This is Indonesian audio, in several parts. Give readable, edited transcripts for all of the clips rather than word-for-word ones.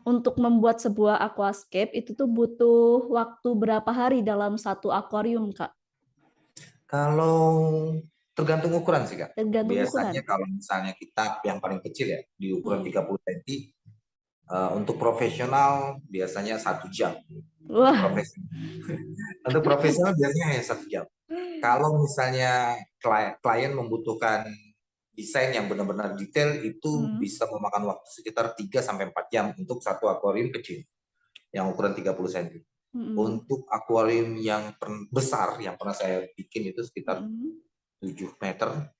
Untuk membuat sebuah aquascape itu tuh butuh waktu berapa hari dalam satu akuarium, Kak? Kalau tergantung ukuran sih, Kak. Tergantung ukuran? Biasanya kalau misalnya kita yang paling kecil ya, di ukuran Hmm. 30 cm, untuk profesional biasanya 1 jam. Untuk Wah. profesional. Untuk profesional biasanya hanya 1 jam. Kalau misalnya klien membutuhkan desain yang benar-benar detail, itu Hmm. bisa memakan waktu sekitar 3 sampai 4 jam untuk satu akuarium kecil yang ukuran 30 cm. Hmm. Untuk akuarium yang besar yang pernah saya bikin itu sekitar Hmm. 7 meter.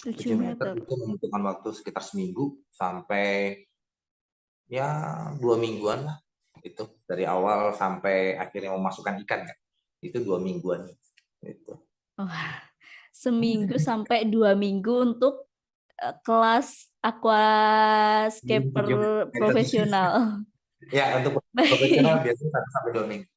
7 7 meter meter. itu membutuhkan waktu sekitar seminggu sampai ya 2 mingguan lah. Itu dari awal sampai akhirnya memasukkan ikan kan. Itu 2 mingguan. Itu. Oh, seminggu sampai 2 minggu untuk kelas aquascaper 7 meter. profesional. Ya, untuk profesional Baik. biasanya 1 sampai 2 minggu.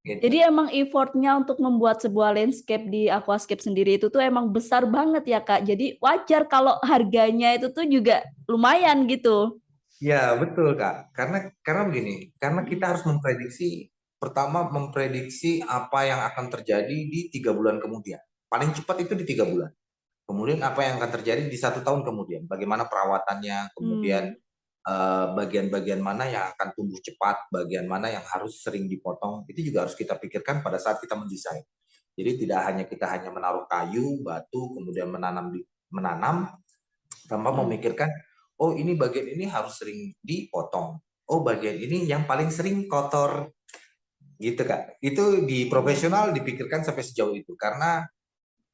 Gitu. Jadi emang effortnya untuk membuat sebuah landscape di aquascape sendiri itu tuh emang besar banget ya, Kak. Jadi wajar kalau harganya itu tuh juga lumayan gitu. Ya, betul, Kak. Karena begini, karena Mm. kita harus memprediksi, pertama memprediksi apa yang akan terjadi di 3 bulan kemudian. Paling cepat itu di 3 bulan. Kemudian apa yang akan terjadi di 1 tahun kemudian, bagaimana perawatannya, kemudian Hmm. bagian-bagian mana yang akan tumbuh cepat, bagian mana yang harus sering dipotong, itu juga harus kita pikirkan pada saat kita mendesain. Jadi tidak hanya kita menaruh kayu, batu, kemudian menanam tanpa Hmm. memikirkan, oh ini bagian ini harus sering dipotong, oh bagian ini yang paling sering kotor, gitu Kak. Itu di Hmm. profesional dipikirkan sampai sejauh itu, karena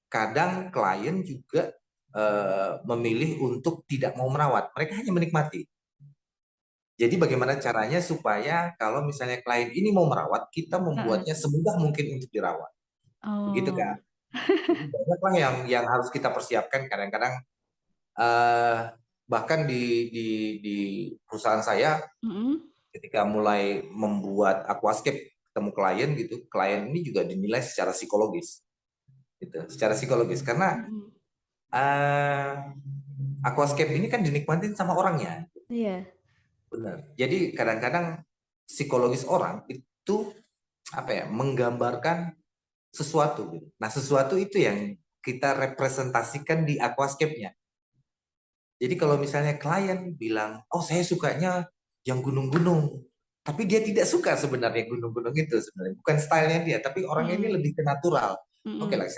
kadang klien juga memilih untuk tidak mau merawat, mereka hanya menikmati. Jadi bagaimana caranya supaya kalau misalnya klien ini mau merawat, kita Heeh. membuatnya semudah mungkin untuk dirawat. Begitu Oh. Kak. Jadi banyaklah yang harus kita persiapkan kadang-kadang, eh, bahkan di perusahaan saya Mm-mm. ketika mulai membuat aquascape ketemu klien gitu, klien ini juga dinilai secara psikologis. Gitu, secara psikologis karena Mm-mm. eh, aquascape ini kan dinikmatin sama orangnya. Iya. Benar. Jadi kadang-kadang psikologis orang itu apa ya, menggambarkan sesuatu gitu. Nah, sesuatu itu yang kita representasikan di aquascape-nya. Jadi kalau misalnya klien bilang, "Oh, saya sukanya yang gunung-gunung." Tapi dia tidak suka sebenarnya gunung-gunung itu sebenarnya. Bukan stylenya dia, tapi orangnya ini Mm-mm. lebih ke natural. Oke Mm-mm. lah,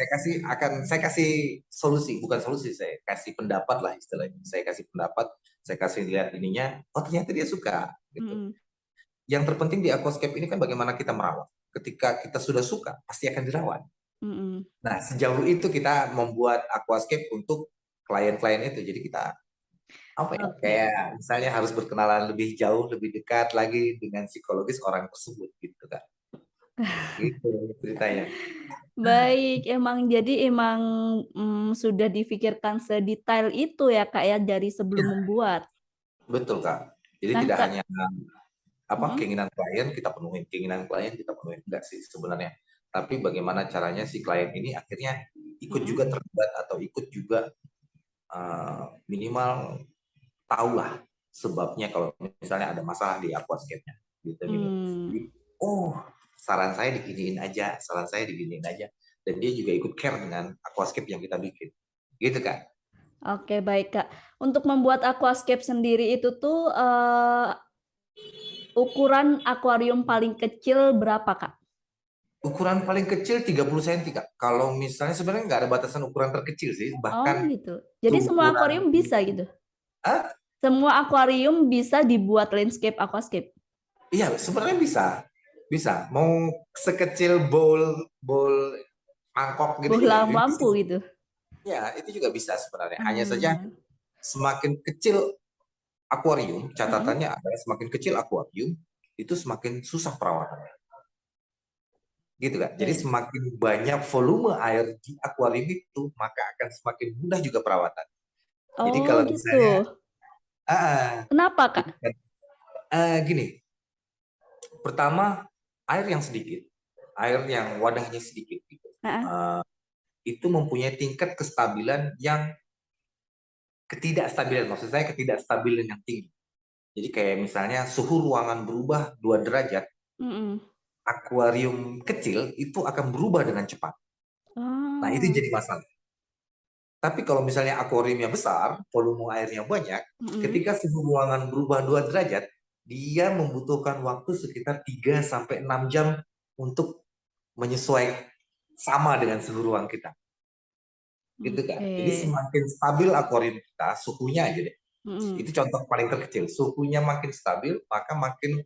saya kasih solusi, bukan solusi, saya kasih pendapat lah istilahnya. Saya kasih pendapat, saya kasih lihat ininya, oh ternyata dia suka gitu. Mm-mm. Yang terpenting di aquascape ini kan bagaimana kita merawat. Ketika kita sudah suka, pasti akan dirawat. Mm-mm. Nah, sejauh itu kita membuat aquascape untuk klien-klien itu. Jadi kita apa ya, Oke. kayak misalnya harus berkenalan lebih jauh, lebih dekat lagi dengan psikologis orang tersebut gitu kan. Gitu ceritanya. Baik, emang sudah difikirkan sedetail itu ya, Kak ya, dari sebelum Ya, membuat. betul Kak. Jadi Nah, tidak Kak. hanya Mm-mm. keinginan klien kita penuhin, keinginan klien kita penuhin, enggak sih sebenarnya. Tapi bagaimana caranya si klien ini akhirnya ikut Mm-mm. juga terlibat atau ikut juga minimal tahulah sebabnya kalau misalnya ada masalah di aquascape-nya gitu minimal. Hmm. Jadi, oh saran saya diginiin aja, saran saya diginiin aja, dan dia juga ikut care dengan aquascape yang kita bikin, gitu Kak. Oke, baik, Kak. Untuk membuat aquascape sendiri itu tuh ukuran akuarium paling kecil berapa, Kak? Ukuran paling kecil 30 cm Kak. Kalau misalnya sebenarnya nggak ada batasan ukuran terkecil sih, Oh, bahkan gitu. Jadi semua ukuran akuarium bisa gitu? ah Semua akuarium bisa dibuat landscape aquascape? iya sebenarnya bisa, bisa. Mau sekecil bowl bowl mangkok gitu juga Bohlam bisa. lampu gitu? Ya, itu juga bisa sebenarnya. Hanya saja Hmm. semakin kecil akuarium, Mm-mm. catatannya adalah semakin kecil akuarium, itu semakin susah perawatannya. Gitu kan. Jadi Oke. semakin banyak volume air di akuarium itu, maka akan semakin mudah juga perawatan. Jadi Oh, kalau gitu. misalnya, ah, Kenapa, Kak? jadi kan, gini, pertama air yang sedikit, air yang wadahnya sedikit, gitu, Heeh. itu mempunyai tingkat kestabilan yang ketidakstabilan, maksud saya ketidakstabilan yang tinggi. Jadi kayak misalnya suhu ruangan berubah 2 derajat, Mm-mm. akuarium kecil itu akan berubah dengan cepat. Nah, itu Ah. jadi masalah. Tapi kalau misalnya akuariumnya besar, volume airnya banyak, Mm-mm. ketika suhu ruangan berubah 2 derajat, dia membutuhkan waktu sekitar 3 sampai 6 jam untuk menyesuaikan sama dengan suhu ruang kita. Gitu kan. Oke. Jadi semakin stabil akuarium kita, suhunya aja deh. Mm-mm. Itu contoh paling terkecil. Suhunya makin stabil, maka makin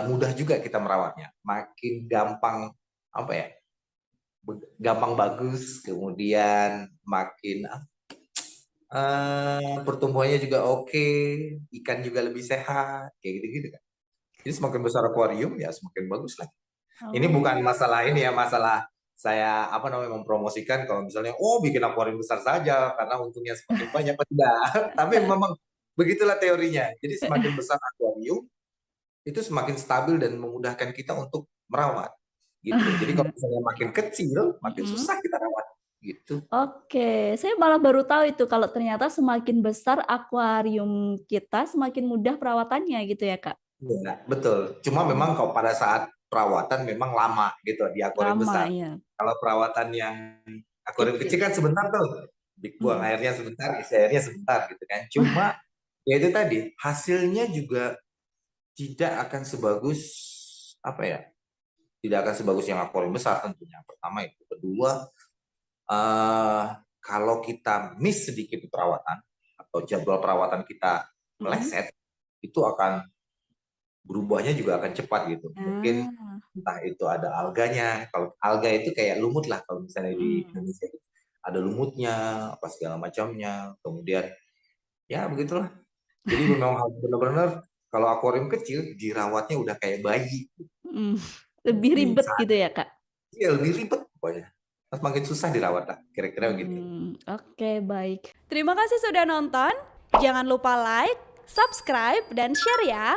mudah juga kita merawatnya. Makin gampang apa ya? Gampang bagus, kemudian makin pertumbuhannya juga oke, ikan juga lebih sehat, kayak gitu-gitu kan. Jadi semakin besar akuarium ya semakin bagus lah. Ini bukan Oh. masalah ini ya, masalah saya apa namanya mempromosikan kalau misalnya oh bikin akuarium besar saja karena untungnya semakin banyak, tidak. Tapi memang begitulah teorinya. Jadi semakin besar akuarium itu semakin stabil dan memudahkan kita untuk merawat gitu. Jadi kalau misalnya makin kecil, makin Mm-mm. susah kita rawat gitu. Oke, saya malah baru tahu itu kalau ternyata semakin besar akuarium kita, semakin mudah perawatannya gitu ya, Kak? Iya, betul. Cuma memang Hmm, kalau pada saat perawatan memang lama gitu di akuarium lama besar. ya, Kalau perawatan yang akuarium kecil kecil. kan sebentar tuh. Buang Mm. airnya sebentar, isi airnya sebentar gitu kan. Cuma ya itu tadi, hasilnya juga tidak akan sebagus apa ya? Tidak akan sebagus yang akuarium besar tentunya. Pertama itu. Kedua, eh, kalau kita miss sedikit di perawatan atau jadwal perawatan kita Mm-mm. meleset, itu akan berubahnya juga akan cepat gitu. Mungkin Ah, entah itu ada alganya. Kalau alga itu kayak lumut lah kalau misalnya di mm. Indonesia. Ada lumutnya, apa segala macamnya. Kemudian ya begitulah. Jadi memang harus benar-benar kalau akuarium kecil dirawatnya udah kayak bayi. Mm. Lebih Jadi ribet gitu ya, Kak? ya lebih ribet pokoknya. Terus makin susah dirawat lah, kira-kira begitu. Oke, baik. Terima kasih sudah nonton. Jangan lupa like, subscribe, dan share ya.